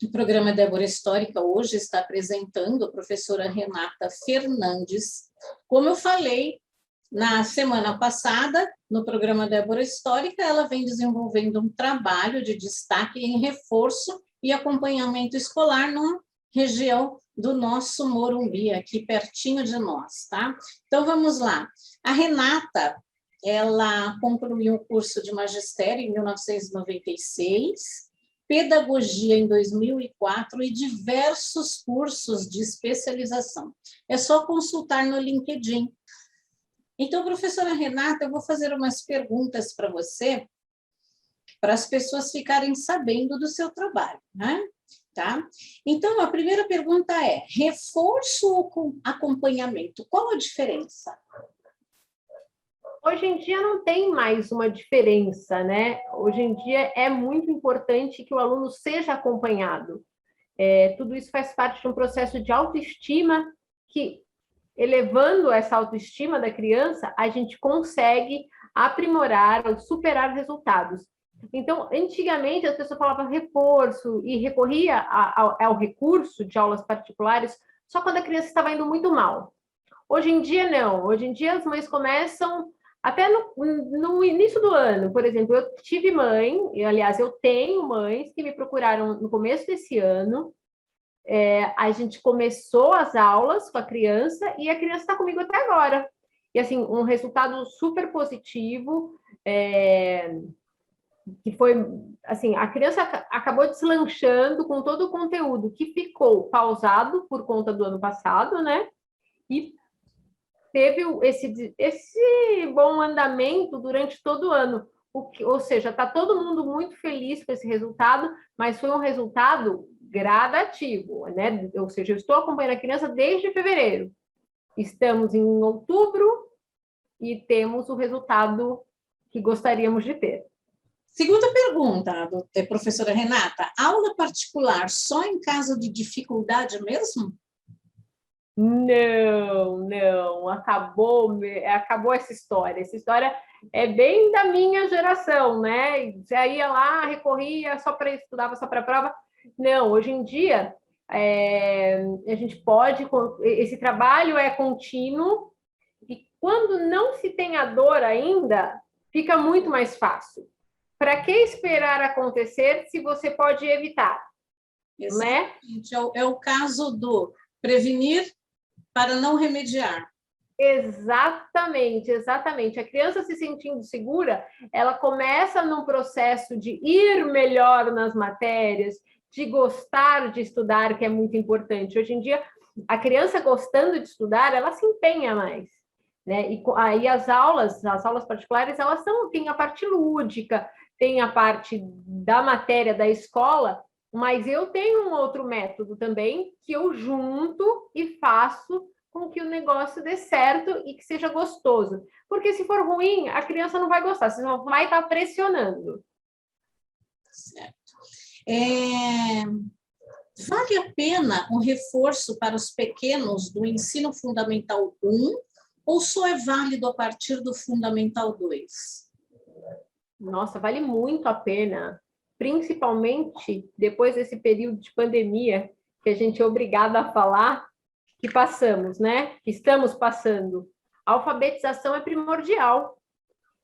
O programa Débora Histórica hoje está apresentando a professora Renata Fernandes. Como eu falei na semana passada, no programa Débora Histórica, ela vem desenvolvendo um trabalho de destaque em reforço e acompanhamento escolar numa região do nosso Morumbi, aqui pertinho de nós, tá? Então, vamos lá. A Renata, ela concluiu o curso de magistério em 1996, pedagogia em 2004 e diversos cursos de especialização. É só consultar no LinkedIn. Então, professora Renata, eu vou fazer umas perguntas para você, para as pessoas ficarem sabendo do seu trabalho, né? Tá? Então, a primeira pergunta é: reforço ou acompanhamento? Qual a diferença? Hoje em dia não tem mais uma diferença, né? Hoje em dia é muito importante que o aluno seja acompanhado. Tudo isso faz parte de um processo de autoestima que, elevando essa autoestima da criança, a gente consegue aprimorar ou superar resultados. Então, antigamente, as pessoas falavam reforço e recorria ao recurso de aulas particulares só quando a criança estava indo muito mal. Hoje em dia, não. Hoje em dia, as mães começam até no início do ano. Por exemplo, eu tive mãe, aliás, eu tenho mães que me procuraram no começo desse ano. A gente começou as aulas com a criança e a criança está comigo até agora. E, assim, um resultado super positivo, que foi, assim, a criança acabou deslanchando com todo o conteúdo que ficou pausado por conta do ano passado, né? E teve esse bom andamento durante todo o ano. Ou seja, está todo mundo muito feliz com esse resultado, mas foi um resultado gradativo, né? Ou seja, eu estou acompanhando a criança desde fevereiro. Estamos em outubro e temos o resultado que gostaríamos de ter. Segunda pergunta, professora Renata: aula particular só em caso de dificuldade mesmo? Não, acabou essa história. Essa história é bem da minha geração, né? Já ia lá, recorria só para estudava só para a prova. Não, hoje em dia a gente pode, esse trabalho é contínuo e quando não se tem a dor ainda, fica muito mais fácil. Para que esperar acontecer se você pode evitar? Exatamente. Né? É o caso do prevenir para não remediar. Exatamente. A criança se sentindo segura, ela começa num processo de ir melhor nas matérias, de gostar de estudar, que é muito importante. Hoje em dia, a criança gostando de estudar, ela se empenha mais, né? E aí as aulas particulares, elas têm a parte lúdica, tem a parte da matéria da escola, mas eu tenho um outro método também que eu junto e faço com que o negócio dê certo e que seja gostoso. Porque se for ruim, a criança não vai gostar, você só vai estar pressionando. Certo. Vale a pena um reforço para os pequenos do ensino fundamental 1 ou só é válido a partir do fundamental 2? Nossa, vale muito a pena, principalmente depois desse período de pandemia que a gente é obrigado a falar que passamos, né? Que estamos passando. A alfabetização é primordial.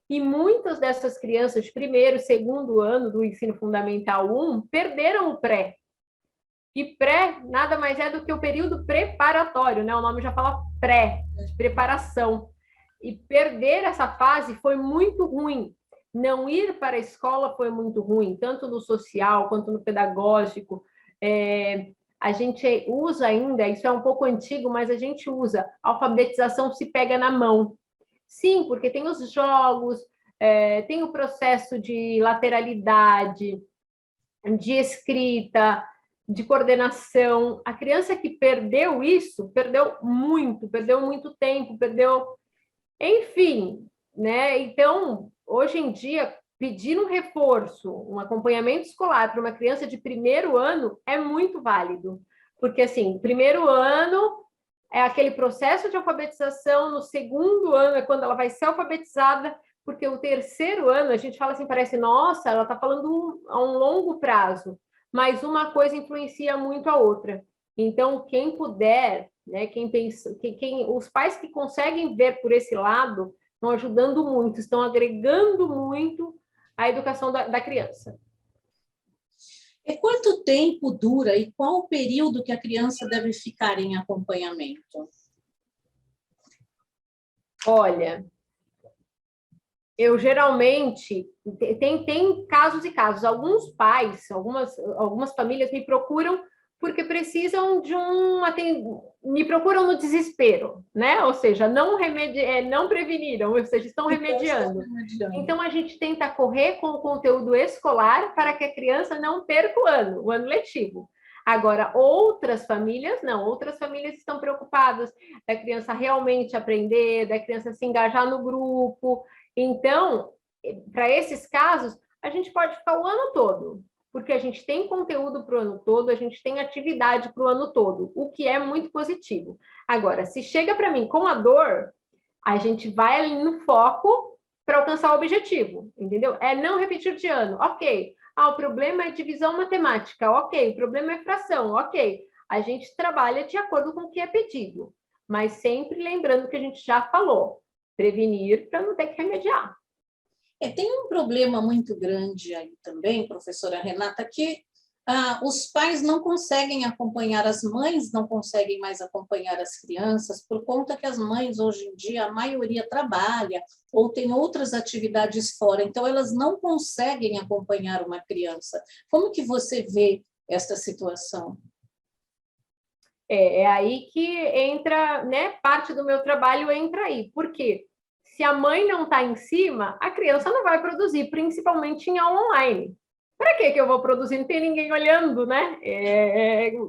E muitas dessas crianças de primeiro, segundo ano do ensino fundamental 1 perderam o pré. E pré nada mais é do que o período preparatório, né? O nome já fala pré, de preparação. E perder essa fase foi muito ruim. Não ir para a escola foi muito ruim, tanto no social quanto no pedagógico. A gente usa ainda, isso é um pouco antigo, mas a gente usa, a alfabetização se pega na mão. Sim, porque tem os jogos, tem o processo de lateralidade, de escrita, de coordenação. A criança que perdeu isso, perdeu muito tempo, enfim, né? Então, hoje em dia, pedir um reforço, um acompanhamento escolar para uma criança de primeiro ano é muito válido. Porque, assim, primeiro ano é aquele processo de alfabetização, no segundo ano é quando ela vai ser alfabetizada, porque o terceiro ano, a gente fala assim, parece, nossa, ela está falando a um longo prazo. mas uma coisa influencia muito a outra. Então, quem puder, né, quem pensa, os pais que conseguem ver por esse lado estão ajudando muito, estão agregando muito à educação da criança. E quanto tempo dura e qual o período que a criança deve ficar em acompanhamento? Olha, eu geralmente tem casos e casos. Alguns pais, algumas famílias me procuram porque precisam de me procuram no desespero, né? Ou seja, não preveniram, ou seja, estão remediando. Então a gente tenta correr com o conteúdo escolar para que a criança não perca o ano letivo. Agora, outras famílias não, outras famílias estão preocupadas da criança realmente aprender, da criança se engajar no grupo. Então, para esses casos, a gente pode ficar o ano todo, porque a gente tem conteúdo para o ano todo, a gente tem atividade para o ano todo, o que é muito positivo. Agora, se chega para mim com a dor, a gente vai ali no foco para alcançar o objetivo, entendeu? É não repetir de ano, ok. O problema é divisão matemática, ok. O problema é fração, ok. A gente trabalha de acordo com o que é pedido, mas sempre lembrando que a gente já falou, prevenir para não ter que remediar. Tem um problema muito grande aí também, professora Renata, que os pais não conseguem acompanhar, as mães não conseguem mais acompanhar as crianças, por conta que as mães, hoje em dia, a maioria trabalha ou tem outras atividades fora, então elas não conseguem acompanhar uma criança. Como que você vê esta situação? É aí que entra, né? Parte do meu trabalho entra aí. Por quê? Se a mãe não está em cima, a criança não vai produzir, principalmente em aula online. Para que eu vou produzir? Não tem ninguém olhando, né?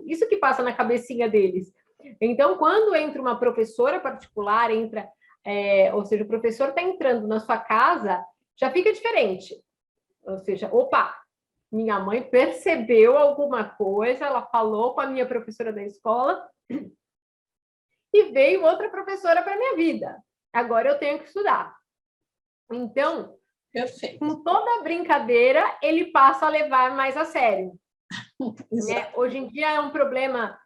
Isso que passa na cabecinha deles. Então, quando entra uma professora particular, ou seja, o professor está entrando na sua casa, já fica diferente. Ou seja, opa, minha mãe percebeu alguma coisa, ela falou com a minha professora da escola e veio outra professora para a minha vida. Agora eu tenho que estudar. Então, perfeito, com toda a brincadeira, ele passa a levar mais a sério. Né? Hoje em dia é um problema,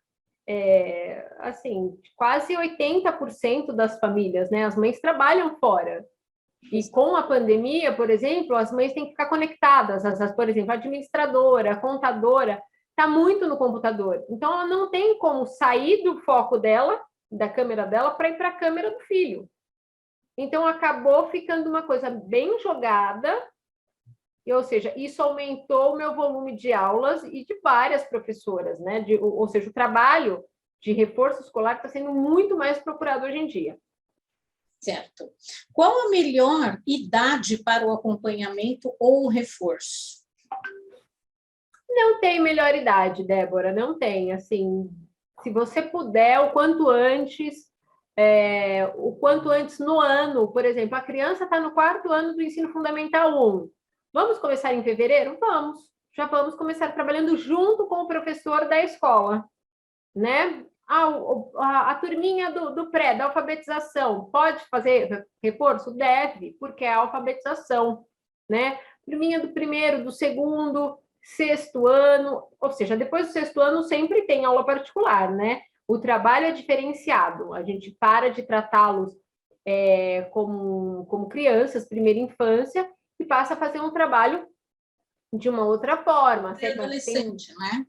assim, quase 80% das famílias, né? As mães trabalham fora. E com a pandemia, por exemplo, as mães têm que ficar conectadas. Por exemplo, a administradora, a contadora, está muito no computador. Então, ela não tem como sair do foco dela, da câmera dela, para ir para a câmera do filho. Então, acabou ficando uma coisa bem jogada, ou seja, isso aumentou o meu volume de aulas e de várias professoras, né? Ou seja, o trabalho de reforço escolar está sendo muito mais procurado hoje em dia. Certo. Qual a melhor idade para o acompanhamento ou o reforço? Não tem melhor idade, Débora, não tem. Assim, se você puder, o quanto antes no ano, por exemplo, a criança está no 4º ano do ensino fundamental 1. Vamos começar em fevereiro? Vamos. Já vamos começar trabalhando junto com o professor da escola, né? A turminha do pré, da alfabetização, pode fazer reforço? Deve, porque é a alfabetização, né? Turminha do 1º, do 2º, 6º ano, ou seja, depois do 6º ano sempre tem aula particular, né? O trabalho é diferenciado, a gente para de tratá-los como crianças, primeira infância, e passa a fazer um trabalho de uma outra forma. É adolescente, né?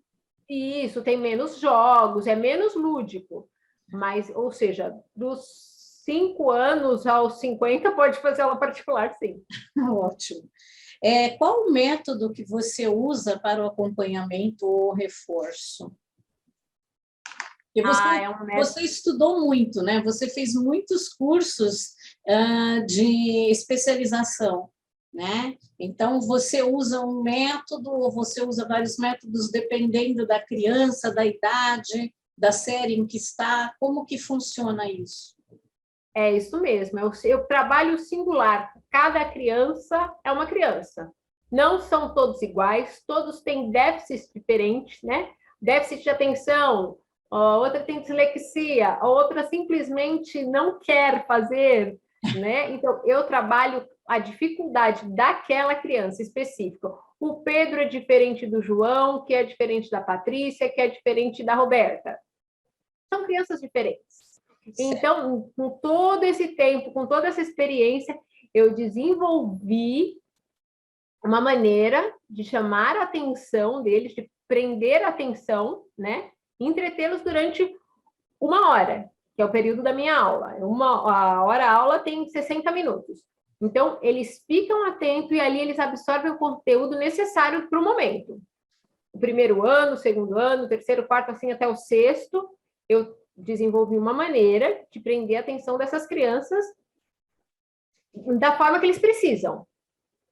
Isso, tem menos jogos, é menos lúdico. Mas, ou seja, dos 5 anos aos 50 pode fazer aula particular, sim. Ótimo. Qual o método que você usa para o acompanhamento ou reforço? Você estudou muito, né? Você fez muitos cursos de especialização, né? Então, você usa um método ou você usa vários métodos dependendo da criança, da idade, da série em que está? Como que funciona isso? É isso mesmo, eu trabalho singular. Cada criança é uma criança. Não são todos iguais, todos têm déficits diferentes, né? Déficit de atenção, a outra tem dislexia, a outra simplesmente não quer fazer, né? Então, eu trabalho a dificuldade daquela criança específica. o Pedro é diferente do João, que é diferente da Patrícia, que é diferente da Roberta. São crianças diferentes. Então, com todo esse tempo, com toda essa experiência, eu desenvolvi uma maneira de chamar a atenção deles, de prender a atenção, né? Entretê-los durante 1 hora, que é o período da minha aula. A hora-aula tem 60 minutos. Então, eles ficam atentos e ali eles absorvem o conteúdo necessário para o momento. O primeiro ano, o segundo ano, o terceiro, o quarto, assim até o sexto, eu desenvolvi uma maneira de prender a atenção dessas crianças da forma que eles precisam.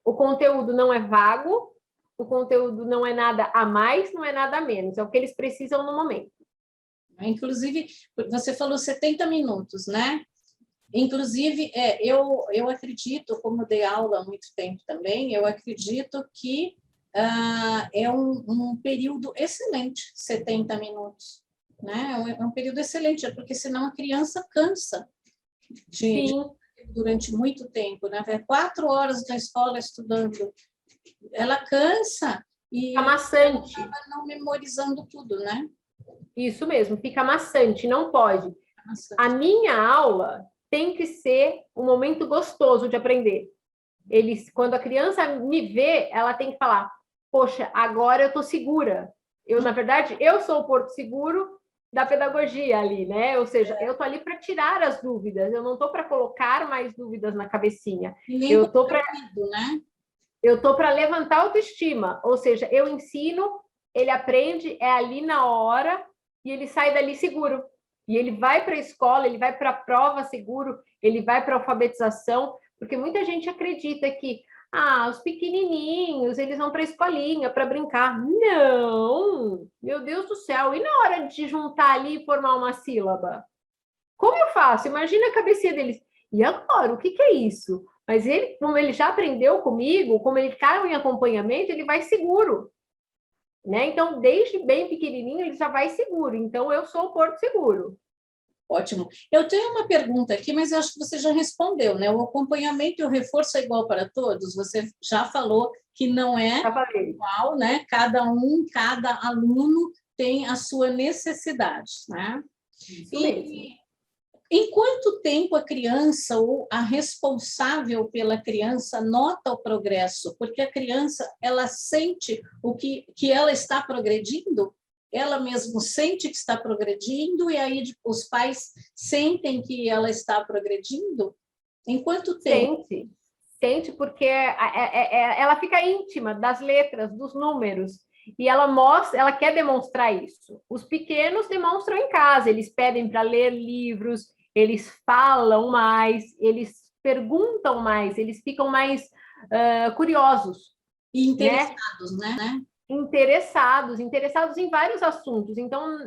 O conteúdo não é vago, o conteúdo não é nada a mais, não é nada a menos, é o que eles precisam no momento. Inclusive, você falou 70 minutos, né? Inclusive, eu acredito, como dei aula há muito tempo também, eu acredito que é um período excelente, 70 minutos. Né? É um período excelente, porque senão a criança cansa durante muito tempo. Né? 4 horas na escola estudando, ela cansa e amassante. Ela acaba não memorizando tudo, né? Isso mesmo, fica amassante, não pode. A minha aula tem que ser um momento gostoso de aprender. Quando a criança me vê, ela tem que falar, poxa, agora eu estou segura. Na verdade, eu sou o porto seguro da pedagogia ali, né? Ou seja, eu estou ali para tirar as dúvidas, eu não estou para colocar mais dúvidas na cabecinha. Eu estou para levantar a autoestima, ou seja, eu ensino, ele aprende, é ali na hora, e ele sai dali seguro. E ele vai para a escola, ele vai para a prova seguro, ele vai para a alfabetização, porque muita gente acredita que os pequenininhos, eles vão para a escolinha para brincar. Não! Meu Deus do céu! E na hora de juntar ali e formar uma sílaba? Como eu faço? Imagina a cabecinha deles. E agora? O que é isso? Mas ele, como ele já aprendeu comigo, como ele está em acompanhamento, ele vai seguro. Né? Então, desde bem pequenininho, ele já vai seguro. Então, eu sou o porto seguro. Ótimo. Eu tenho uma pergunta aqui, mas eu acho que você já respondeu, né? O acompanhamento e o reforço é igual para todos? Você já falou que não é igual, né? Cada aluno tem a sua necessidade, né? Isso mesmo. Em quanto tempo a criança ou a responsável pela criança nota o progresso? Porque a criança, ela sente que ela está progredindo, ela mesmo sente que está progredindo, e aí os pais sentem que ela está progredindo? Em quanto tempo? Sente porque ela fica íntima das letras, dos números. E ela quer demonstrar isso. Os pequenos demonstram em casa, eles pedem para ler livros, eles falam mais, eles perguntam mais, eles ficam mais curiosos. E interessados, né? Interessados em vários assuntos. Então,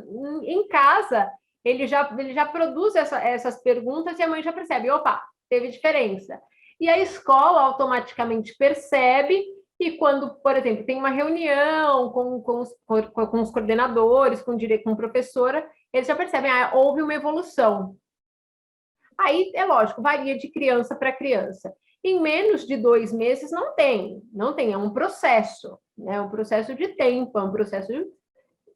em casa, ele já produz essas perguntas e a mãe já percebe, opa, teve diferença. E a escola automaticamente percebe. E quando, por exemplo, tem uma reunião com os coordenadores, com a professora, eles já percebem, houve uma evolução. Aí, é lógico, varia de criança para criança. Em menos de 2 meses, não tem, é um processo, né? É um processo de tempo,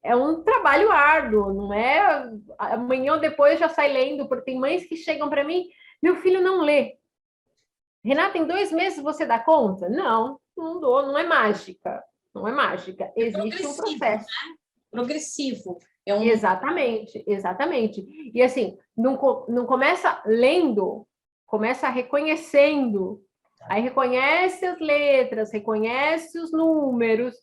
é um trabalho árduo, não é amanhã ou depois já sai lendo, porque tem mães que chegam para mim, meu filho não lê. Renata, em 2 meses você dá conta? Não dou, não é mágica. Não é mágica. Existe um processo. Né? Progressivo. Exatamente. E assim, não começa lendo, começa reconhecendo. Aí reconhece as letras, reconhece os números,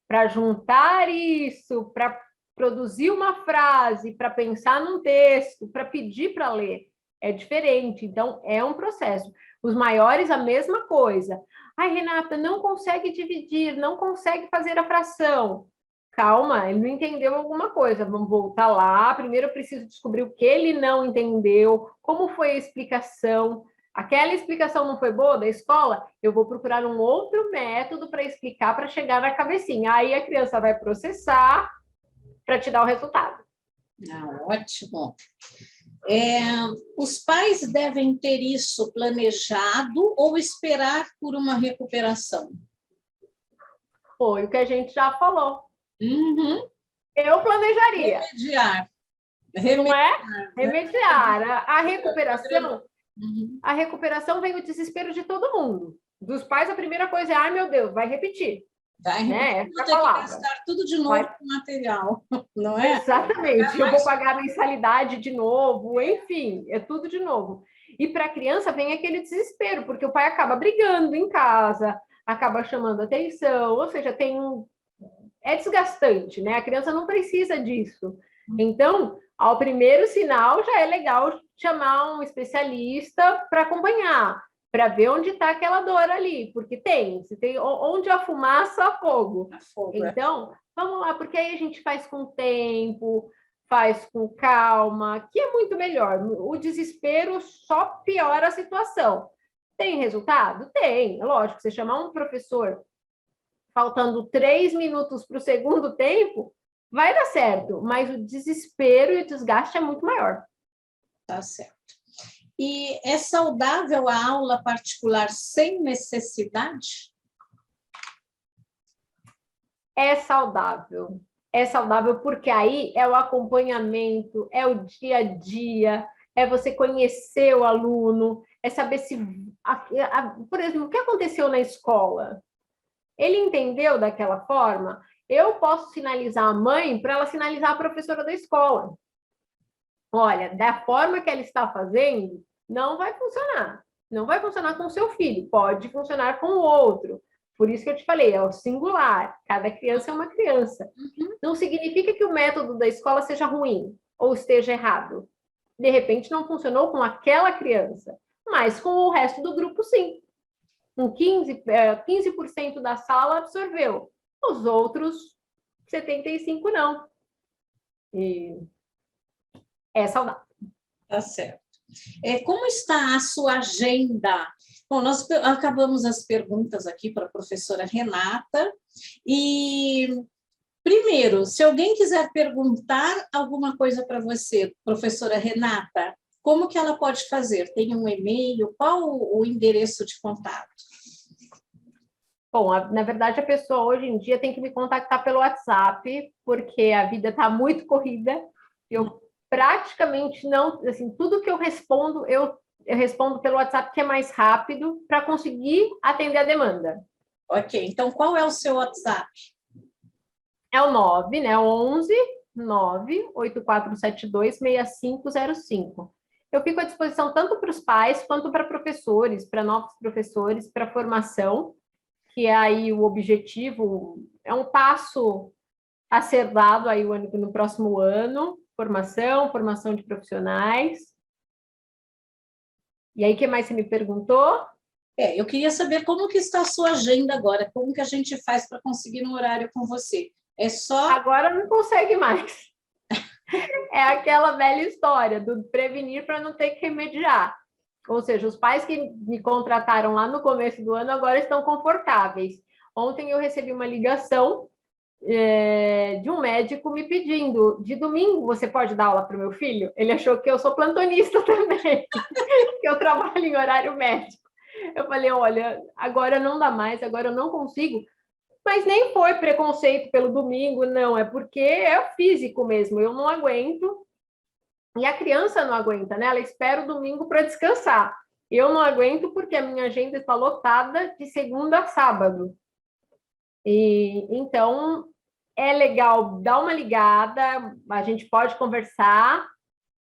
para juntar isso, para produzir uma frase, para pensar num texto, para pedir para ler. É diferente, então é um processo. Os maiores, a mesma coisa. Ai, Renata, não consegue dividir, não consegue fazer a fração. Calma, ele não entendeu alguma coisa. Vamos voltar lá. Primeiro eu preciso descobrir o que ele não entendeu, como foi a explicação. Aquela explicação não foi boa da escola? Eu vou procurar um outro método para explicar, para chegar na cabecinha. Aí a criança vai processar para te dar o resultado. Ótimo. Os pais devem ter isso planejado ou esperar por uma recuperação? Foi o que a gente já falou. Uhum. Eu planejaria. Remediar. Não é? Né? Remediar. A recuperação, Uhum. a recuperação vem o desespero de todo mundo. Dos pais, a primeira coisa é, ai meu Deus, vai repetir. Vai Né? repetir, vou Essa ter que palavra. gastar tudo de novo Vai... com material, não é? Exatamente. Eu vou pagar a mensalidade de novo, enfim, é tudo de novo. E para a criança vem aquele desespero, porque o pai acaba brigando em casa, acaba chamando atenção, ou seja, é desgastante, né? A criança não precisa disso. Então, ao primeiro sinal, já é legal chamar um especialista para acompanhar, para ver onde está aquela dor ali, porque se tem onde a fumaça, há fogo. Então, vamos lá, porque aí a gente faz com tempo, faz com calma, que é muito melhor. O desespero só piora a situação. Tem resultado? Tem, lógico. Você chamar um professor faltando 3 minutos para o segundo tempo, vai dar certo, mas o desespero e o desgaste é muito maior. Tá certo. E é saudável a aula particular sem necessidade? É saudável. É saudável porque aí é o acompanhamento, é o dia a dia, é você conhecer o aluno, é saber se... Por exemplo, o que aconteceu na escola? Ele entendeu daquela forma? Eu posso sinalizar a mãe para ela sinalizar a professora da escola. Olha, da forma que ela está fazendo, não vai funcionar. Não vai funcionar com o seu filho, pode funcionar com o outro. Por isso que eu te falei, é o singular. Cada criança é uma criança. Não significa que o método da escola seja ruim ou esteja errado. De repente, não funcionou com aquela criança, mas com o resto do grupo, sim. Com 15% da sala absorveu, os outros 75% não. E é saudável. Tá certo. Como está a sua agenda? Bom, nós acabamos as perguntas aqui para a professora Renata. E, primeiro, se alguém quiser perguntar alguma coisa para você, professora Renata, como que ela pode fazer? Tem um e-mail? Qual o endereço de contato? Bom, na verdade, a pessoa hoje em dia tem que me contactar pelo WhatsApp, porque a vida está muito corrida. Eu praticamente não... Assim, tudo que eu respondo pelo WhatsApp, que é mais rápido, para conseguir atender a demanda. Ok, então qual é o seu WhatsApp? É o 9, né? 11 984726505. Eu fico à disposição tanto para os pais quanto para professores, para novos professores, para formação, que é aí o objetivo, é um passo a ser dado aí no próximo ano, formação de profissionais. E aí, o que mais você me perguntou? Eu queria saber como que está a sua agenda agora, como que a gente faz para conseguir um horário com você. É só... Agora não consegue mais. É aquela velha história do prevenir para não ter que remediar. Ou seja, os pais que me contrataram lá no começo do ano agora estão confortáveis. Ontem eu recebi uma ligação de um médico me pedindo, de domingo você pode dar aula para o meu filho? Ele achou que eu sou plantonista também, que eu trabalho em horário médico. Eu falei, olha, agora não dá mais, agora eu não consigo. Mas nem foi preconceito pelo domingo, não, é porque é o físico mesmo, eu não aguento. E a criança não aguenta, né? Ela espera o domingo para descansar. Eu não aguento porque a minha agenda está lotada de segunda a sábado. E então é legal dar uma ligada, a gente pode conversar,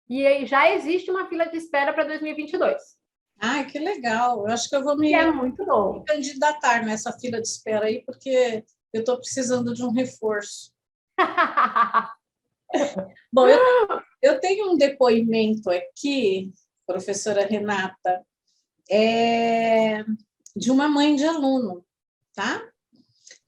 e aí já existe uma fila de espera para 2022. Ah, que legal! Eu acho que eu vou me muito bom. candidatar nessa fila de espera aí, porque eu estou precisando de um reforço. Bom, eu tenho um depoimento aqui, professora Renata, de uma mãe de aluno, tá?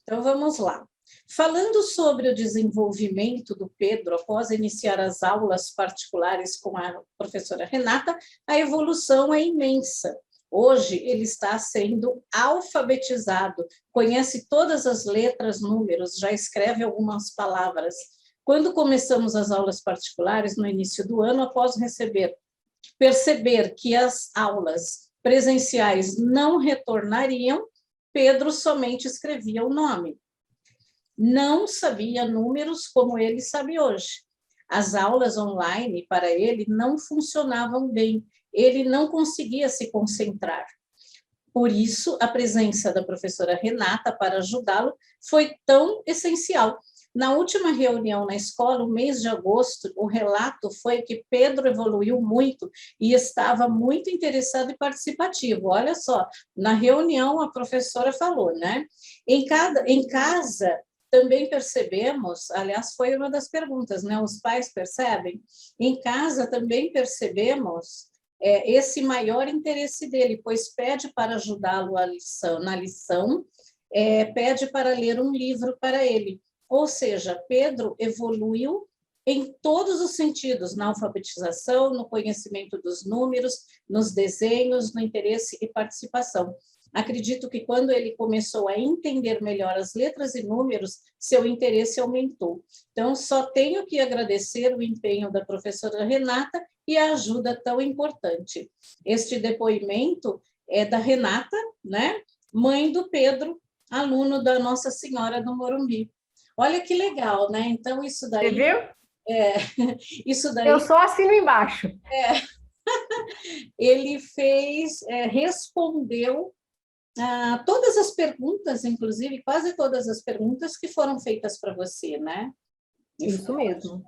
Então, vamos lá. Falando sobre o desenvolvimento do Pedro após iniciar as aulas particulares com a professora Renata, a evolução é imensa. Hoje, ele está sendo alfabetizado, conhece todas as letras, números, já escreve algumas palavras. Quando começamos as aulas particulares, no início do ano, após perceber que as aulas presenciais não retornariam, Pedro somente escrevia o nome. não sabia números como ele sabe hoje. As aulas online para ele não funcionavam bem, ele não conseguia se concentrar. Por isso, a presença da professora Renata para ajudá-lo foi tão essencial. Na última reunião na escola, no mês de agosto, o relato foi que Pedro evoluiu muito e estava muito interessado e participativo. Olha só, na reunião a professora falou, né? Em casa, também percebemos, aliás, foi uma das perguntas, né? Os pais percebem? Em casa também percebemos esse maior interesse dele, pois pede para ajudá-lo na lição, pede para ler um livro para ele. Ou seja, Pedro evoluiu em todos os sentidos, na alfabetização, no conhecimento dos números, nos desenhos, no interesse e participação. Acredito que quando ele começou a entender melhor as letras e números, seu interesse aumentou. Então, só tenho que agradecer o empenho da professora Renata e a ajuda tão importante. Este depoimento é da Renata, né? Mãe do Pedro, aluno da Nossa Senhora do Morumbi. Olha que legal, né? Então, isso daí... Você viu? Isso daí... Eu só assino embaixo. Ele respondeu todas as perguntas, inclusive quase todas as perguntas que foram feitas para você, né? Isso mesmo.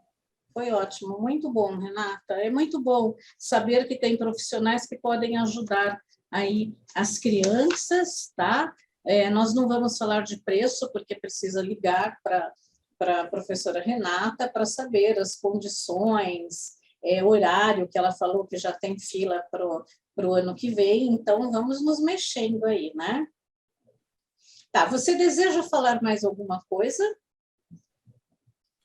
Foi ótimo, muito bom, Renata. É muito bom saber que tem profissionais que podem ajudar aí as crianças, tá? Nós não vamos falar de preço, porque precisa ligar para a professora Renata para saber as condições, horário que ela falou que já tem fila para o ano que vem, então vamos nos mexendo aí, né? Tá, você deseja falar mais alguma coisa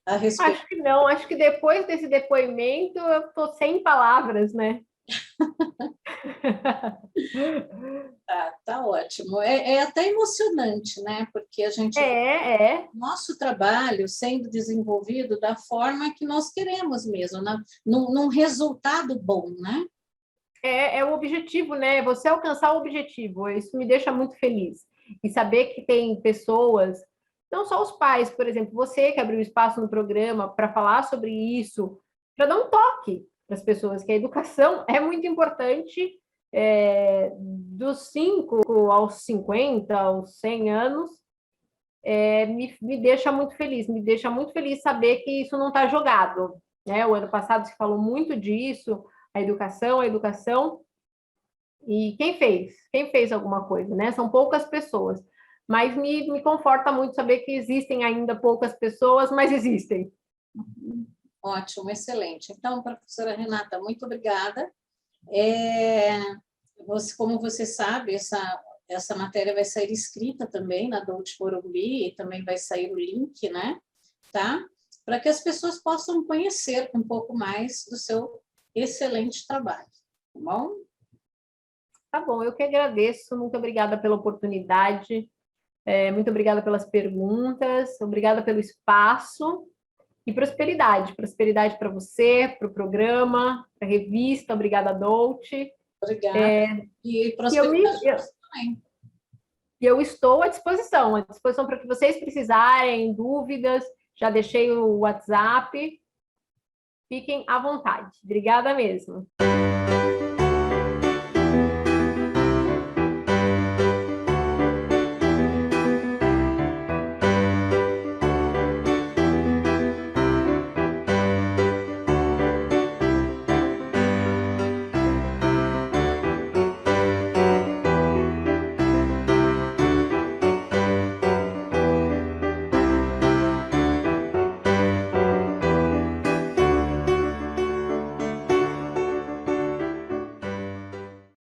a respeito? Acho que não, acho que depois desse depoimento eu estou sem palavras, né? Tá ótimo. É até emocionante, né? Porque a gente nosso trabalho sendo desenvolvido da forma que nós queremos mesmo, num resultado bom, né? É o objetivo, né? Você alcançar o objetivo. Isso me deixa muito feliz. E saber que tem pessoas, não só os pais, por exemplo, você que abriu espaço no programa para falar sobre isso, para dar um toque para as pessoas, que a educação é muito importante, dos 5 aos 50, aos 100 anos, me deixa muito feliz saber que isso não está jogado, né? O ano passado se falou muito disso, a educação, e quem fez alguma coisa, né? São poucas pessoas, mas me conforta muito saber que existem ainda poucas pessoas, mas existem. Ótimo, excelente. Então, professora Renata, muito obrigada. Como você sabe, essa matéria vai sair escrita também na Dolce Morumbi e também vai sair o link, né? Tá? Para que as pessoas possam conhecer um pouco mais do seu excelente trabalho, tá bom? Tá bom, eu que agradeço, muito obrigada pela oportunidade, muito obrigada pelas perguntas, obrigada pelo espaço e prosperidade para você, para o programa, para a revista, obrigada, Dolce. Obrigada. E prosperidade também. E eu estou à disposição para que vocês precisarem, dúvidas, já deixei o WhatsApp. Fiquem à vontade. Obrigada mesmo.